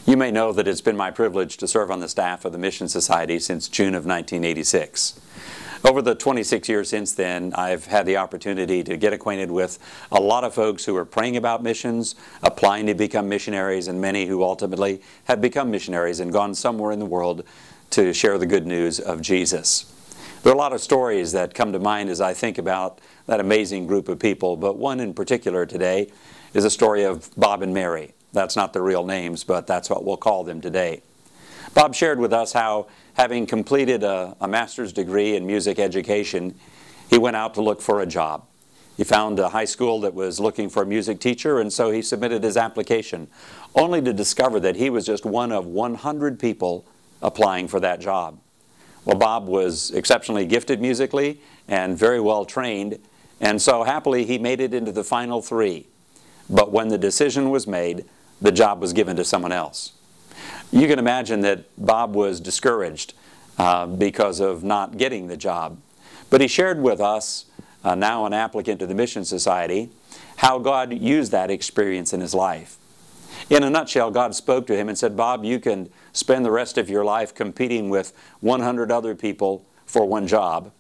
You may know that it's been my privilege to serve on the staff of the Mission Society since June of 1986. Over the 26 years since then, I've had the opportunity to get acquainted with a lot of folks who are praying about missions, applying to become missionaries, and many who ultimately have become missionaries and gone somewhere in the world to share the good news of Jesus. There are a lot of stories that come to mind as I think about that amazing group of people, but one in particular today is a story of Bob and Mary. That's not their real names, but that's what we'll call them today. Bob shared with us how, having completed a master's degree in music education, he went out to look for a job. He found a high school that was looking for a music teacher, and so he submitted his application, only to discover that he was just one of 100 people applying for that job. Well, Bob was exceptionally gifted musically and very well trained, and so happily he made it into the final 3. But when the decision was made, the job was given to someone else. You can imagine that Bob was discouraged because of not getting the job. But he shared with us, now an applicant to the Mission Society, how God used that experience in his life. In a nutshell, God spoke to him and said, Bob, you can spend the rest of your life competing with 100 other people for one job.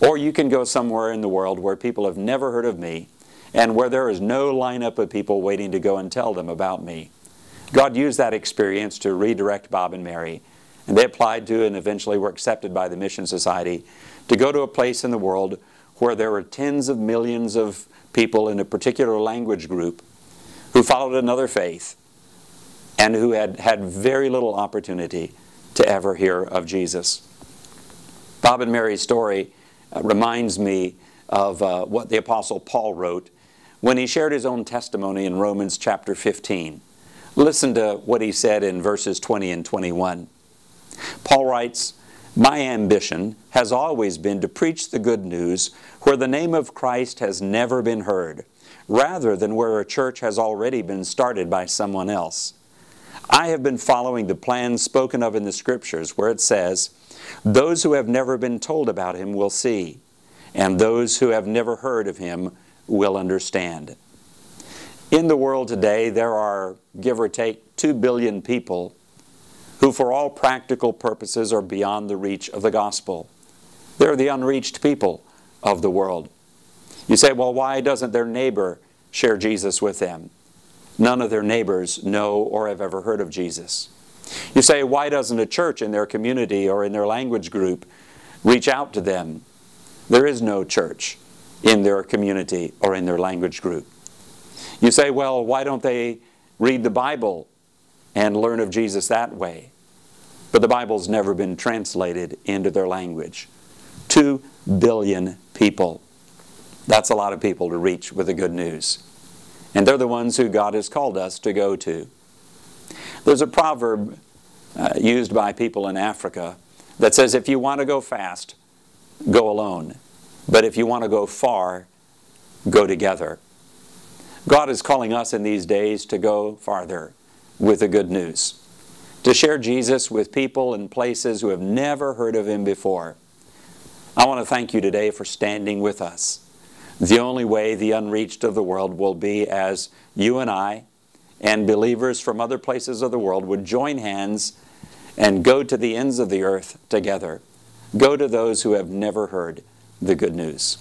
Or you can go somewhere in the world where people have never heard of me and where there is no lineup of people waiting to go and tell them about me. God used that experience to redirect Bob and Mary, and they applied to and eventually were accepted by the Mission Society to go to a place in the world where there were tens of millions of people in a particular language group who followed another faith and who had had very little opportunity to ever hear of Jesus. Bob and Mary's story reminds me of what the Apostle Paul wrote when he shared his own testimony in Romans chapter 15. Listen to what he said in verses 20 and 21. Paul writes, "My ambition has always been to preach the good news where the name of Christ has never been heard, rather than where a church has already been started by someone else. I have been following the plan spoken of in the Scriptures where it says, 'Those who have never been told about Him will see, and those who have never heard of Him will understand.'" In the world today, there are, give or take, 2 billion people who for all practical purposes are beyond the reach of the gospel. They're the unreached people of the world. You say, well, why doesn't their neighbor share Jesus with them? None of their neighbors know or have ever heard of Jesus. You say, why doesn't a church in their community or in their language group reach out to them? There is no church in their community or in their language group. You say, well, why don't they read the Bible and learn of Jesus that way? But the Bible's never been translated into their language. 2 billion people. That's a lot of people to reach with the good news. And they're the ones who God has called us to go to. There's a proverb used by people in Africa that says, if you want to go fast, go alone. But if you want to go far, go together. God is calling us in these days to go farther with the good news, to share Jesus with people and places who have never heard of Him before. I want to thank you today for standing with us. The only way the unreached of the world will be as you and I and believers from other places of the world would join hands and go to the ends of the earth together. Go to those who have never heard the good news.